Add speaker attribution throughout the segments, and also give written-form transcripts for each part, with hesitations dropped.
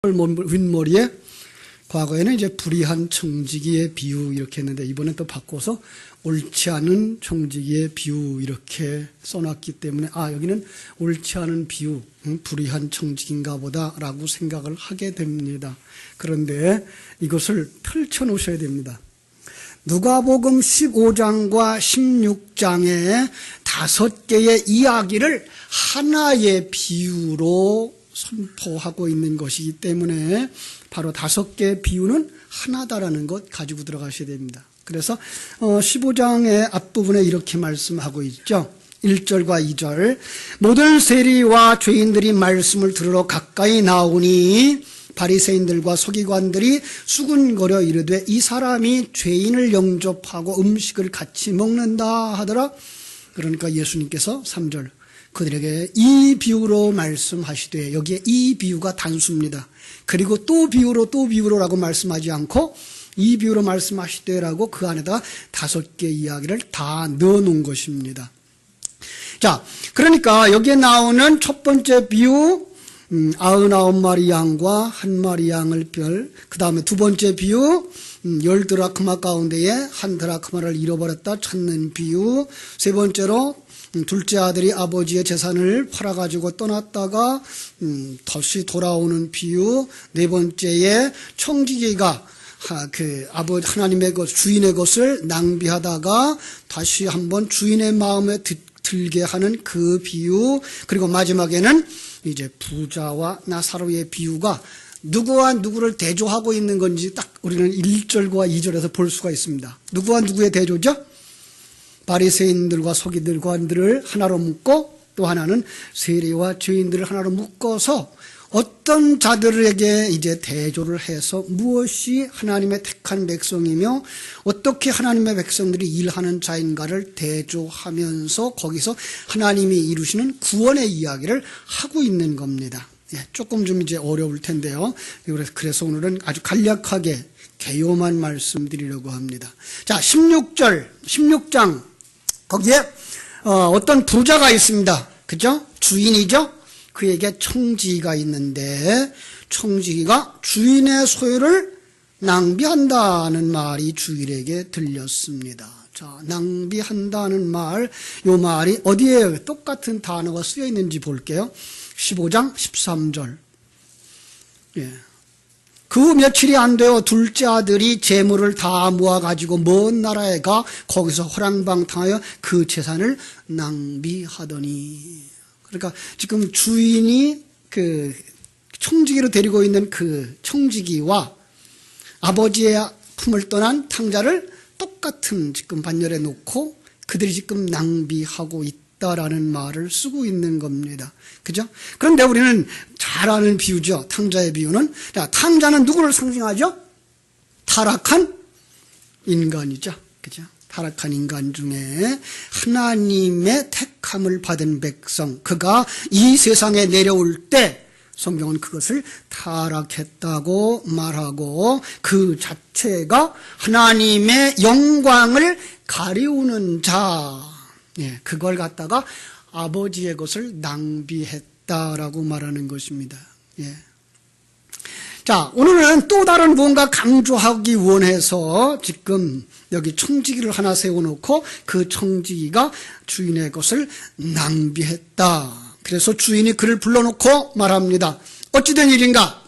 Speaker 1: 윗머리에 과거에는 이제 불의한 청지기의 비유 이렇게 했는데 이번엔 또 바꿔서 옳지 않은 청지기의 비유 이렇게 써놨기 때문에 여기는 옳지 않은 비유, 불의한 청지기인가 보다라고 생각을 하게 됩니다. 그런데 이것을 펼쳐 놓으셔야 됩니다. 누가복음 15장과 16장의 5개의 이야기를 하나의 비유로 선포하고 있는 것이기 때문에 바로 5개의 비유는 하나다라는 것 가지고 들어가셔야 됩니다. 그래서 15장의 앞부분에 이렇게 말씀하고 있죠. 1절과 2절 모든 세리와 죄인들이 말씀을 들으러 가까이 나오니 바리새인들과 서기관들이 수군거려 이르되 이 사람이 죄인을 영접하고 음식을 같이 먹는다 하더라. 그러니까 예수님께서 3절 그들에게 이 비유로 말씀하시되, 여기에 이 비유가 단수입니다. 그리고 또 비유로라고 말씀하지 않고 이 비유로 말씀하시되라고 그 안에다가 5개 이야기를 다 넣어놓은 것입니다. 자, 그러니까 여기에 나오는 첫 번째 비유 99마리 양과 1마리 양을 그 다음에 두 번째 비유 10드라크마 가운데에 1드라크마를 잃어버렸다 찾는 비유, 세 번째로 둘째 아들이 아버지의 재산을 팔아가지고 떠났다가 다시 돌아오는 비유, 네 번째에 청지기가 하나님의 것, 주인의 것을 낭비하다가 다시 한번 주인의 마음에 들게 하는 그 비유, 그리고 마지막에는 이제 부자와 나사로의 비유가 누구와 누구를 대조하고 있는 건지 딱 우리는 1절과 2절에서 볼 수가 있습니다. 누구와 누구의 대조죠? 바리새인들과 서기관들을 하나로 묶고 또 하나는 세리와 죄인들을 하나로 묶어서 어떤 자들에게 이제 대조를 해서 무엇이 하나님의 택한 백성이며 어떻게 하나님의 백성들이 일하는 자인가를 대조하면서 거기서 하나님이 이루시는 구원의 이야기를 하고 있는 겁니다. 조금 좀 이제 어려울 텐데요. 그래서 오늘은 아주 간략하게 개요만 말씀드리려고 합니다. 자, 16장 거기에 어떤 부자가 있습니다. 그죠? 주인이죠? 그에게 청지기가 있는데 청지기가 주인의 소유를 낭비한다는 말이 주인에게 들렸습니다. 자, 낭비한다는 말, 요 말이 어디에 똑같은 단어가 쓰여 있는지 볼게요. 15장 13절. 그 며칠이 안 되어 둘째 아들이 재물을 다 모아가지고 먼 나라에 가 거기서 호랑방탕하여 그 재산을 낭비하더니. 그러니까 지금 주인이 그 청지기로 데리고 있는 그 청지기와 아버지의 품을 떠난 탕자를 똑같은 지금 반열에 놓고 그들이 지금 낭비하고 있다라는 말을 쓰고 있는 겁니다. 그죠? 그런데 우리는 잘 아는 비유죠. 탕자의 비유는. 자, 탕자는 누구를 상징하죠? 타락한 인간이죠. 그죠? 타락한 인간 중에 하나님의 택함을 받은 백성, 그가 이 세상에 내려올 때 성경은 그것을 타락했다고 말하고 그 자체가 하나님의 영광을 가리우는 자, 그걸 갖다가 아버지의 것을 낭비했다라고 말하는 것입니다. 자, 오늘은 또 다른 무언가 강조하기 원해서 지금 여기 청지기를 하나 세워놓고 그 청지기가 주인의 것을 낭비했다. 그래서 주인이 그를 불러놓고 말합니다. 어찌된 일인가?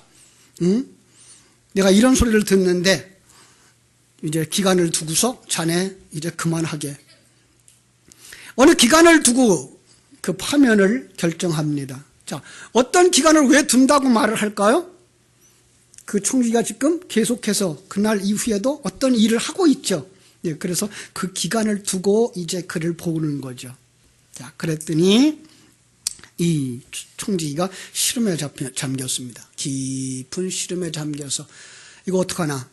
Speaker 1: 내가 이런 소리를 듣는데 이제 기간을 두고서 자네 이제 그만하게. 어느 기간을 두고 그 파면을 결정합니다. 자, 어떤 기간을 왜 둔다고 말을 할까요? 그 청지기가 지금 계속해서 그날 이후에도 어떤 일을 하고 있죠. 그래서 그 기간을 두고 이제 그를 보는 거죠. 자, 그랬더니 이 청지기가 시름에 잠겼습니다. 깊은 시름에 잠겨서 이거 어떡하나?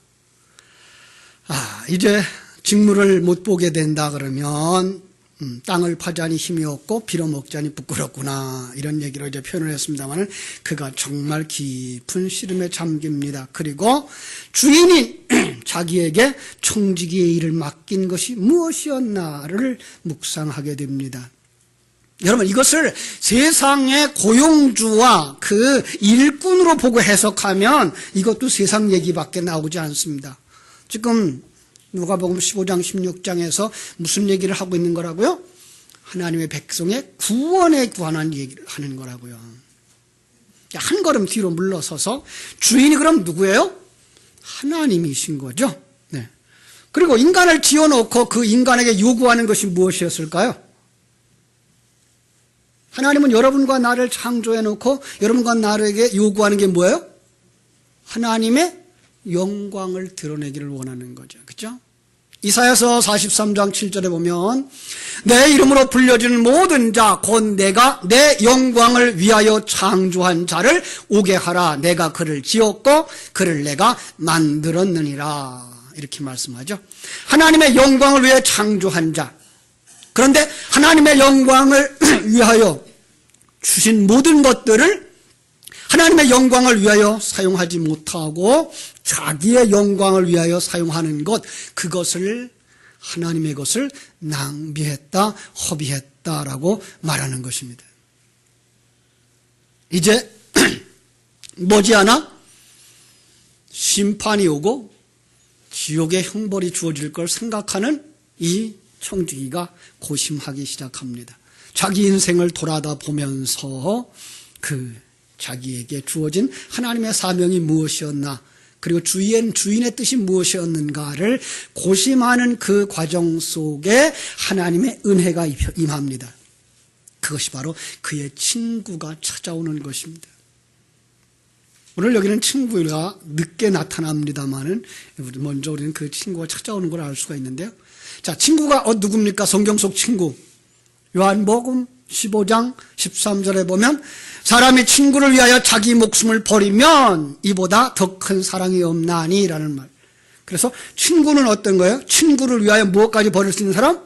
Speaker 1: 이제 직무를 못 보게 된다 그러면 땅을 파자니 힘이 없고 빌어먹자니 부끄럽구나, 이런 얘기로 이제 표현을 했습니다만 그가 정말 깊은 시름에 잠깁니다. 그리고 주인이 자기에게 청지기의 일을 맡긴 것이 무엇이었나를 묵상하게 됩니다. 여러분, 이것을 세상의 고용주와 그 일꾼으로 보고 해석하면 이것도 세상 얘기밖에 나오지 않습니다. 지금 누가복음 15장 16장에서 무슨 얘기를 하고 있는 거라고요? 하나님의 백성의 구원에 관한 얘기를 하는 거라고요. 한 걸음 뒤로 물러서서 주인이 그럼 누구예요? 하나님이신 거죠. 네. 그리고 인간을 지어놓고 그 인간에게 요구하는 것이 무엇이었을까요? 하나님은 여러분과 나를 창조해놓고 여러분과 나에게 요구하는 게 뭐예요? 하나님의 영광을 드러내기를 원하는 거죠. 그렇죠? 이사야서 43장 7절에 보면 내 이름으로 불려지는 모든 자 곧 내가 내 영광을 위하여 창조한 자를 오게 하라. 내가 그를 지었고 그를 내가 만들었느니라. 이렇게 말씀하죠. 하나님의 영광을 위해 창조한 자. 그런데 하나님의 영광을 위하여 주신 모든 것들을 하나님의 영광을 위하여 사용하지 못하고 자기의 영광을 위하여 사용하는 것, 그것을 하나님의 것을 낭비했다, 허비했다라고 말하는 것입니다. 이제 머지않아 심판이 오고 지옥의 형벌이 주어질 걸 생각하는 이 청지기가 고심하기 시작합니다. 자기 인생을 돌아다 보면서 그 자기에게 주어진 하나님의 사명이 무엇이었나, 그리고 주인의 뜻이 무엇이었는가를 고심하는 그 과정 속에 하나님의 은혜가 임합니다. 그것이 바로 그의 친구가 찾아오는 것입니다. 오늘 여기는 친구가 늦게 나타납니다만은 먼저 우리는 그 친구가 찾아오는 걸 알 수가 있는데요. 자, 친구가 누굽니까? 성경 속 친구. 요한복음 15장 13절에 보면 사람이 친구를 위하여 자기 목숨을 버리면 이보다 더 큰 사랑이 없나니 라는 말. 그래서 친구는 어떤 거예요? 친구를 위하여 무엇까지 버릴 수 있는 사람?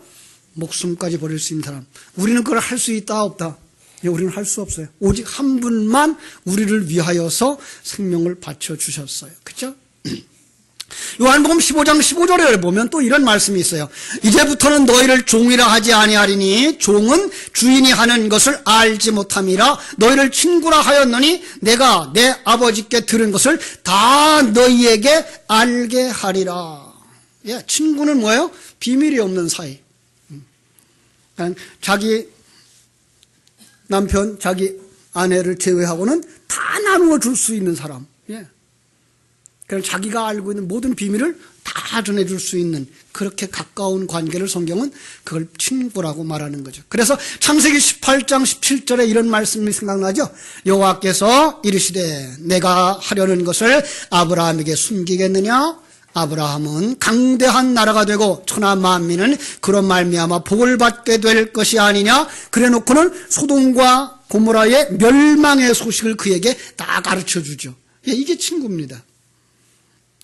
Speaker 1: 목숨까지 버릴 수 있는 사람. 우리는 그걸 할 수 있다 없다? 우리는 할 수 없어요. 오직 한 분만 우리를 위하여서 생명을 바쳐주셨어요. 그렇죠? 요한복음 15장 15절에 보면 또 이런 말씀이 있어요. 이제부터는 너희를 종이라 하지 아니하리니 종은 주인이 하는 것을 알지 못함이라. 너희를 친구라 하였노니 내가 내 아버지께 들은 것을 다 너희에게 알게 하리라. 예, 친구는 뭐예요? 비밀이 없는 사이. 자기 남편, 자기 아내를 제외하고는 다 나누어 줄 수 있는 사람. 예. 그럼 자기가 알고 있는 모든 비밀을 다 전해줄 수 있는 그렇게 가까운 관계를 성경은 그걸 친구라고 말하는 거죠. 그래서 창세기 18장 17절에 이런 말씀이 생각나죠. 여호와께서 이르시되 내가 하려는 것을 아브라함에게 숨기겠느냐? 아브라함은 강대한 나라가 되고 천하 만민은 그런 말미암아 복을 받게 될 것이 아니냐? 그래놓고는 소돔과 고모라의 멸망의 소식을 그에게 다 가르쳐주죠. 이게 친구입니다.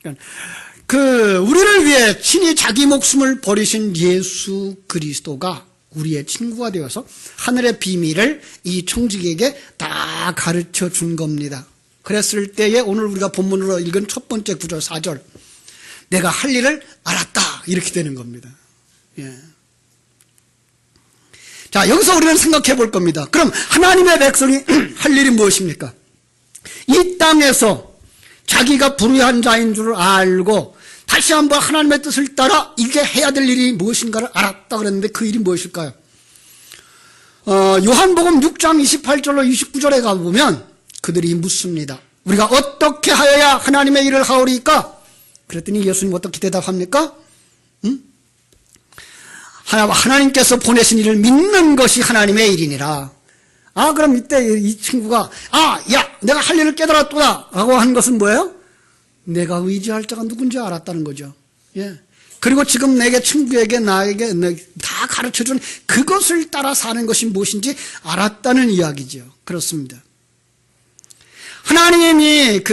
Speaker 1: 우리를 위해 친히 자기 목숨을 버리신 예수 그리스도가 우리의 친구가 되어서 하늘의 비밀을 이 청지기에게 다 가르쳐 준 겁니다. 그랬을 때에 오늘 우리가 본문으로 읽은 첫 번째 구절 4절, 내가 할 일을 알았다, 이렇게 되는 겁니다. 예. 자, 여기서 우리는 생각해 볼 겁니다. 그럼 하나님의 백성이 할 일이 무엇입니까? 이 땅에서 자기가 불의한 자인 줄 알고 다시 한번 하나님의 뜻을 따라 이게 해야 될 일이 무엇인가를 알았다 그랬는데 그 일이 무엇일까요? 요한복음 6장 28절로 29절에 가보면 그들이 묻습니다. 우리가 어떻게 하여야 하나님의 일을 하오리까? 그랬더니 예수님 어떻게 대답합니까? 하나님께서 보내신 일을 믿는 것이 하나님의 일이니라. 그럼 이때 이 친구가 야, 내가 할 일을 깨달았도다 라고 한 것은 뭐예요? 내가 의지할 자가 누군지 알았다는 거죠. 예. 그리고 지금 내게 친구에게 나에게 다 가르쳐준 그것을 따라 사는 것이 무엇인지 알았다는 이야기죠. 그렇습니다. 하나님이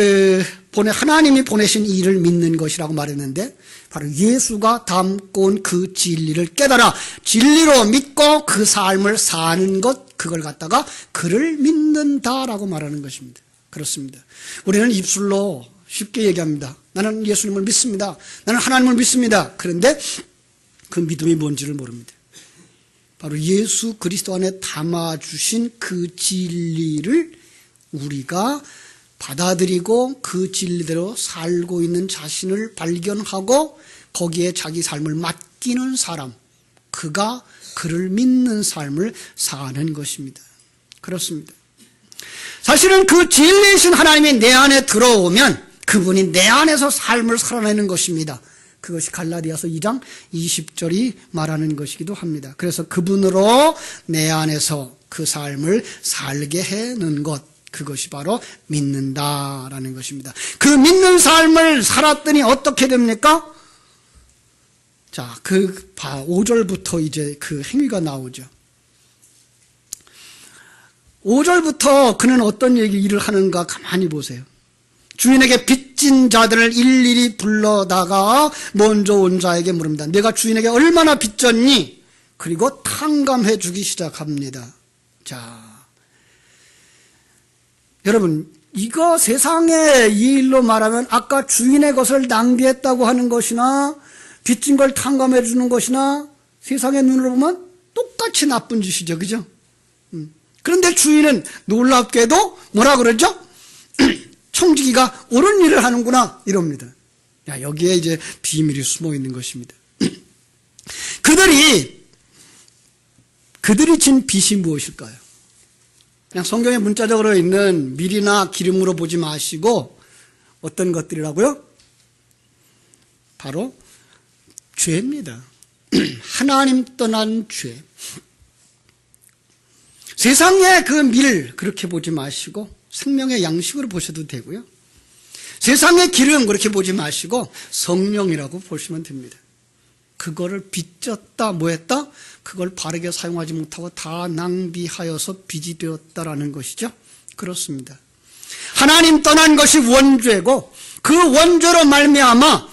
Speaker 1: 보내신 일을 믿는 것이라고 말했는데 바로 예수가 담고 온 그 진리를 깨달아 진리로 믿고 그 삶을 사는 것, 그걸 갖다가 그를 믿는다라고 말하는 것입니다. 그렇습니다. 우리는 입술로 쉽게 얘기합니다. 나는 예수님을 믿습니다. 나는 하나님을 믿습니다. 그런데 그 믿음이 뭔지를 모릅니다. 바로 예수 그리스도 안에 담아주신 그 진리를 우리가 받아들이고 그 진리대로 살고 있는 자신을 발견하고 거기에 자기 삶을 맡기는 사람, 그가 그를 믿는 삶을 사는 것입니다. 그렇습니다. 사실은 그 진리이신 하나님이 내 안에 들어오면 그분이 내 안에서 삶을 살아내는 것입니다. 그것이 갈라디아서 2장 20절이 말하는 것이기도 합니다. 그래서 그분으로 내 안에서 그 삶을 살게 해는 것, 그것이 바로 믿는다라는 것입니다. 그 믿는 삶을 살았더니 어떻게 됩니까? 자, 5절부터 이제 그 행위가 나오죠. 5절부터 그는 어떤 일을 하는가 가만히 보세요. 주인에게 빚진 자들을 일일이 불러다가 먼저 온 자에게 물습니다. 내가 주인에게 얼마나 빚졌니? 그리고 탕감해 주기 시작합니다. 자, 여러분, 이거 세상의 이 일로 말하면 아까 주인의 것을 낭비했다고 하는 것이나 빚진 걸 탕감해 주는 것이나 세상의 눈으로 보면 똑같이 나쁜 짓이죠. 그죠? 그런데 주인은 놀랍게도 뭐라 그러죠? 청지기가 옳은 일을 하는구나 이럽니다. 야, 여기에 이제 비밀이 숨어 있는 것입니다. 그들이 진 빚이 무엇일까요? 그냥 성경에 문자적으로 있는 밀이나 기름으로 보지 마시고 어떤 것들이라고요? 바로 죄입니다. 하나님 떠난 죄. 세상의 그 밀 그렇게 보지 마시고 생명의 양식으로 보셔도 되고요. 세상의 기름 그렇게 보지 마시고 성령이라고 보시면 됩니다. 그거를 빚졌다, 뭐했다? 그걸 바르게 사용하지 못하고 다 낭비하여서 빚이 되었다라는 것이죠. 그렇습니다. 하나님 떠난 것이 원죄고 그 원죄로 말미암아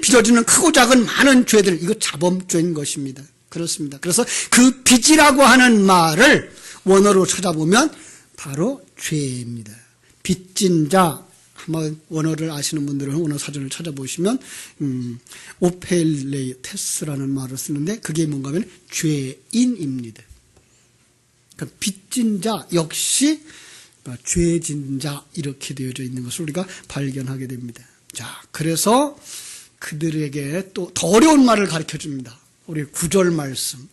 Speaker 1: 빚어지는 크고 작은 많은 죄들, 이거 자범죄인 것입니다. 그렇습니다. 그래서 그 빚이라고 하는 말을 원어로 찾아보면 바로 죄입니다. 빚진 자, 한번 원어를 아시는 분들은 원어 사전을 찾아보시면 오펠레테스라는 말을 쓰는데 그게 뭔가 하면 죄인입니다. 그러니까 빚진 자 역시 죄진 자 이렇게 되어져 있는 것을 우리가 발견하게 됩니다. 자, 그래서 그들에게 또 더 어려운 말을 가르쳐 줍니다. 우리 9절 말씀.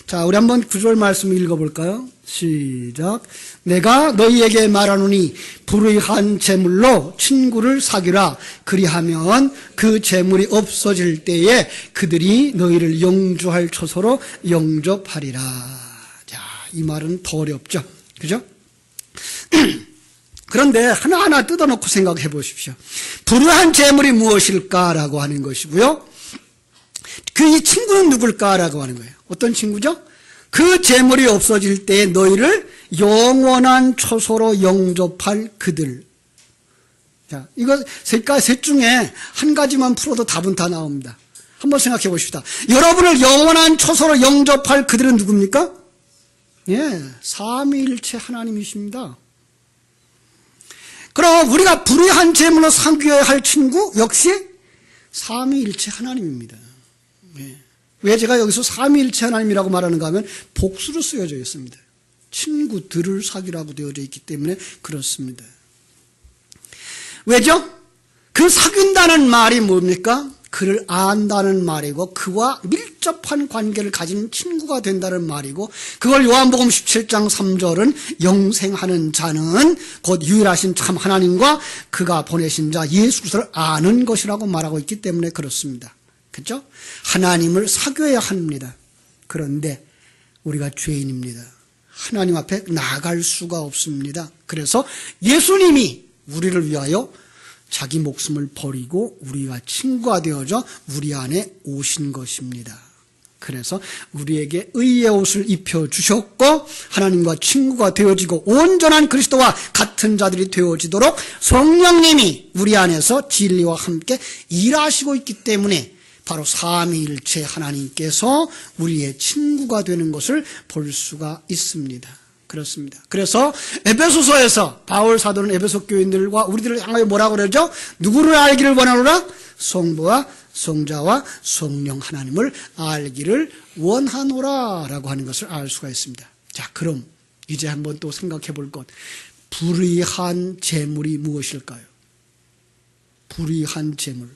Speaker 1: 자, 우리 한번 9절 말씀 읽어볼까요? 시작. 내가 너희에게 말하노니 불의한 재물로 친구를 사귀라. 그리하면 그 재물이 없어질 때에 그들이 너희를 영주할 처소로 영접하리라. 자, 이 말은 더 어렵죠. 그죠? 그런데 하나하나 뜯어놓고 생각해 보십시오. 불의한 재물이 무엇일까라고 하는 것이고요. 그 이 친구는 누굴까라고 하는 거예요. 어떤 친구죠? 그 재물이 없어질 때에 너희를 영원한 처소로 영접할 그들. 자, 이거 셋 중에 한 가지만 풀어도 답은 다 나옵니다. 한번 생각해 보십시다. 여러분을 영원한 처소로 영접할 그들은 누굽니까? 예, 삼위일체 하나님이십니다. 그럼 우리가 불의한 재물로 사귀어야 할 친구 역시 삼위일체 하나님입니다. 예. 왜 제가 여기서 삼위일체 하나님이라고 말하는가 하면 복수로 쓰여져 있습니다. 친구들을 사귀라고 되어져 있기 때문에 그렇습니다. 왜죠? 그 사귄다는 말이 뭡니까? 그를 안다는 말이고 그와 밀접한 관계를 가진 친구가 된다는 말이고 그걸 요한복음 17장 3절은 영생하는 자는 곧 유일하신 참 하나님과 그가 보내신 자 예수 그리스도를 아는 것이라고 말하고 있기 때문에 그렇습니다. 그렇죠? 하나님을 사귀어야 합니다. 그런데 우리가 죄인입니다. 하나님 앞에 나갈 수가 없습니다. 그래서 예수님이 우리를 위하여 자기 목숨을 버리고 우리가 친구가 되어져 우리 안에 오신 것입니다. 그래서 우리에게 의의 옷을 입혀주셨고 하나님과 친구가 되어지고 온전한 그리스도와 같은 자들이 되어지도록 성령님이 우리 안에서 진리와 함께 일하시고 있기 때문에 바로 삼위일체 하나님께서 우리의 친구가 되는 것을 볼 수가 있습니다. 그렇습니다. 그래서 에베소서에서 바울 사도는 에베소 교인들과 우리들을 향하여 뭐라고 그러죠? 누구를 알기를 원하노라? 성부와 성자와 성령 하나님을 알기를 원하노라 라고 하는 것을 알 수가 있습니다. 자, 그럼 이제 한번 또 생각해 볼 것. 불의한 재물이 무엇일까요? 불의한 재물.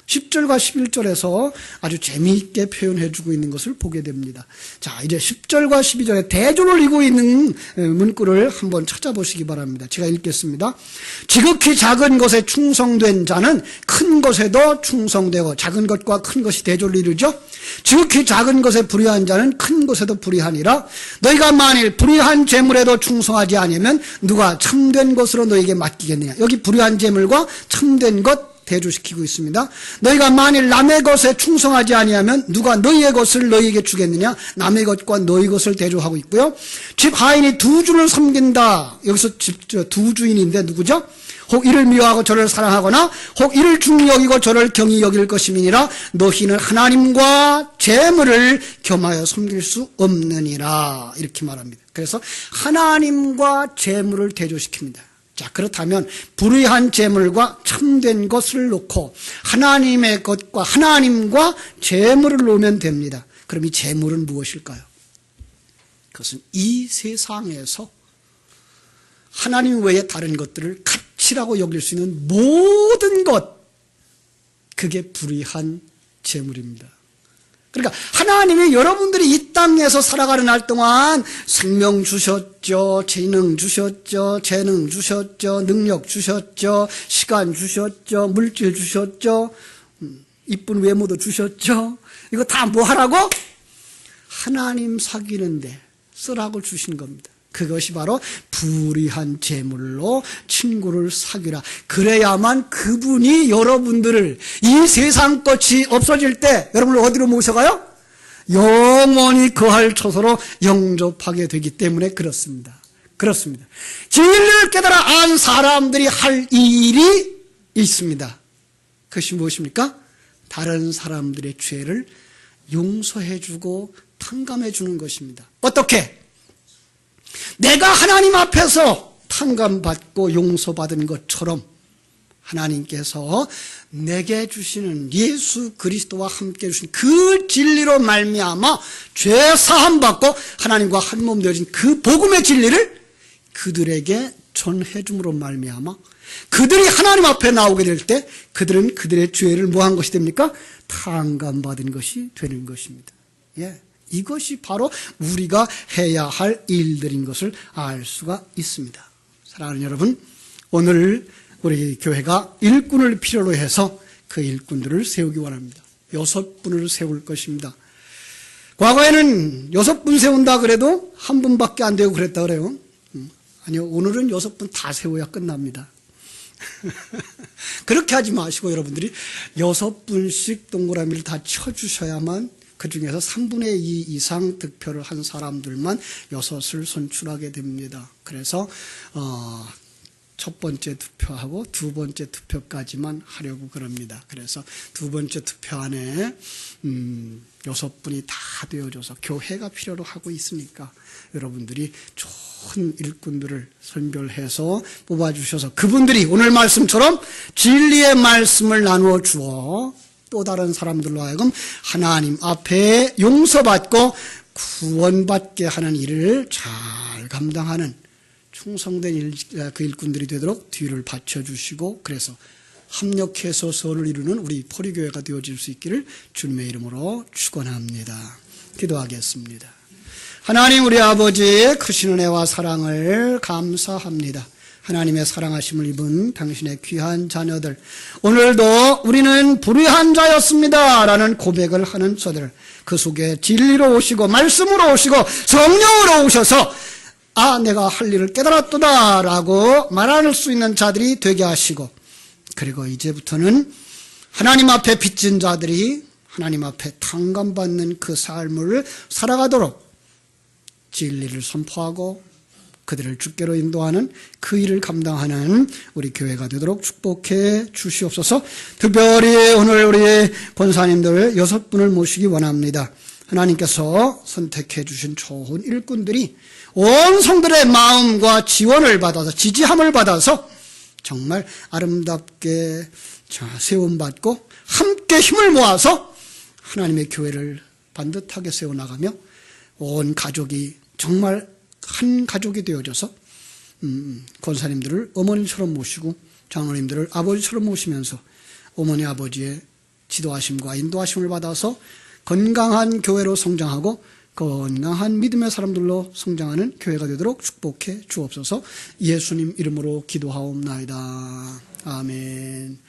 Speaker 1: 10절과 11절에서 아주 재미있게 표현해 주고 있는 것을 보게 됩니다. 자, 이제 10절과 12절에 대조를 이루고 있는 문구를 한번 찾아보시기 바랍니다. 제가 읽겠습니다. 지극히 작은 것에 충성된 자는 큰 것에도 충성되고, 작은 것과 큰 것이 대조를 이루죠. 지극히 작은 것에 불의한 자는 큰 것에도 불의하니라. 너희가 만일 불의한 재물에도 충성하지 않으면 누가 참된 것으로 너희에게 맡기겠느냐. 여기 불의한 재물과 참된 것 대조시키고 있습니다. 너희가 만일 남의 것에 충성하지 아니하면 누가 너희의 것을 너희에게 주겠느냐. 남의 것과 너희 것을 대조하고 있고요. 집 하인이 두 주를 섬긴다. 여기서 두 주인인데 누구죠? 혹 이를 미워하고 저를 사랑하거나 혹 이를 중히 여기고 저를 경히 여길 것임이니라. 너희는 하나님과 재물을 겸하여 섬길 수 없느니라. 이렇게 말합니다. 그래서 하나님과 재물을 대조시킵니다. 자, 그렇다면 불의한 재물과 참된 것을 놓고 하나님의 것과 하나님과 재물을 놓으면 됩니다. 그럼 이 재물은 무엇일까요? 그것은 이 세상에서 하나님 외에 다른 것들을 가치라고 여길 수 있는 모든 것, 그게 불의한 재물입니다. 그러니까 하나님이 여러분들이 이 땅에서 살아가는 날 동안 생명 주셨죠, 재능 주셨죠, 재능 주셨죠, 능력 주셨죠, 시간 주셨죠, 물질 주셨죠, 이쁜 외모도 주셨죠. 이거 다 뭐 하라고? 하나님 사귀는데 쓰라고 주신 겁니다. 그것이 바로 불의한 재물로 친구를 사귀라. 그래야만 그분이 여러분들을 이 세상 것이 없어질 때 여러분을 어디로 모셔가요? 영원히 거할 처소로 영접하게 되기 때문에 그렇습니다. 그렇습니다. 진리를 깨달아 안 사람들이 할 일이 있습니다. 그것이 무엇입니까? 다른 사람들의 죄를 용서해주고 탕감해주는 것입니다. 어떻게? 내가 하나님 앞에서 탕감받고 용서받은 것처럼 하나님께서 내게 주시는 예수 그리스도와 함께 주신 그 진리로 말미암아 죄 사함 받고 하나님과 한 몸 되어진 그 복음의 진리를 그들에게 전해 줌으로 말미암아 그들이 하나님 앞에 나오게 될 때 그들은 그들의 죄를 뭐한 것이 됩니까? 탕감받은 것이 되는 것입니다. 예. 이것이 바로 우리가 해야 할 일들인 것을 알 수가 있습니다. 사랑하는 여러분, 오늘 우리 교회가 일꾼을 필요로 해서 그 일꾼들을 세우기 원합니다. 6분을 세울 것입니다. 과거에는 6분 세운다 그래도 한 분밖에 안 되고 그랬다 그래요. 아니요, 오늘은 6분 다 세워야 끝납니다. 그렇게 하지 마시고 여러분들이 6분씩 동그라미를 다 쳐주셔야만 그 중에서 3분의 2 이상 득표를 한 사람들만 6을 선출하게 됩니다. 그래서 첫 번째 투표하고 두 번째 투표까지만 하려고 그럽니다. 그래서 두 번째 투표 안에 6분이 다 되어줘서 교회가 필요로 하고 있으니까 여러분들이 좋은 일꾼들을 선별해서 뽑아주셔서 그분들이 오늘 말씀처럼 진리의 말씀을 나누어 주어 또 다른 사람들로 하여금 하나님 앞에 용서받고 구원받게 하는 일을 잘 감당하는 충성된 그 일꾼들이 되도록 뒤를 받쳐주시고 그래서 합력해서 선을 이루는 우리 포리교회가 되어질 수 있기를 주님의 이름으로 축원합니다. 기도하겠습니다. 하나님 우리 아버지의 크신 은혜와 사랑을 감사합니다. 하나님의 사랑하심을 입은 당신의 귀한 자녀들, 오늘도 우리는 불의한 자였습니다 라는 고백을 하는 저들, 그 속에 진리로 오시고 말씀으로 오시고 성령으로 오셔서 내가 할 일을 깨달았도다 라고 말할 수 있는 자들이 되게 하시고, 그리고 이제부터는 하나님 앞에 빚진 자들이 하나님 앞에 탕감받는 그 삶을 살아가도록 진리를 선포하고 그들을 주께로 인도하는 그 일을 감당하는 우리 교회가 되도록 축복해 주시옵소서. 특별히 오늘 우리 권사님들 6분을 모시기 원합니다. 하나님께서 선택해 주신 좋은 일꾼들이 온 성들의 마음과 지원을 받아서 지지함을 받아서 정말 아름답게 자, 세움받고 함께 힘을 모아서 하나님의 교회를 반듯하게 세워나가며 온 가족이 정말 한 가족이 되어져서 권사님들을 어머니처럼 모시고 장로님들을 아버지처럼 모시면서 어머니 아버지의 지도하심과 인도하심을 받아서 건강한 교회로 성장하고 건강한 믿음의 사람들로 성장하는 교회가 되도록 축복해 주옵소서. 예수님 이름으로 기도하옵나이다. 아멘.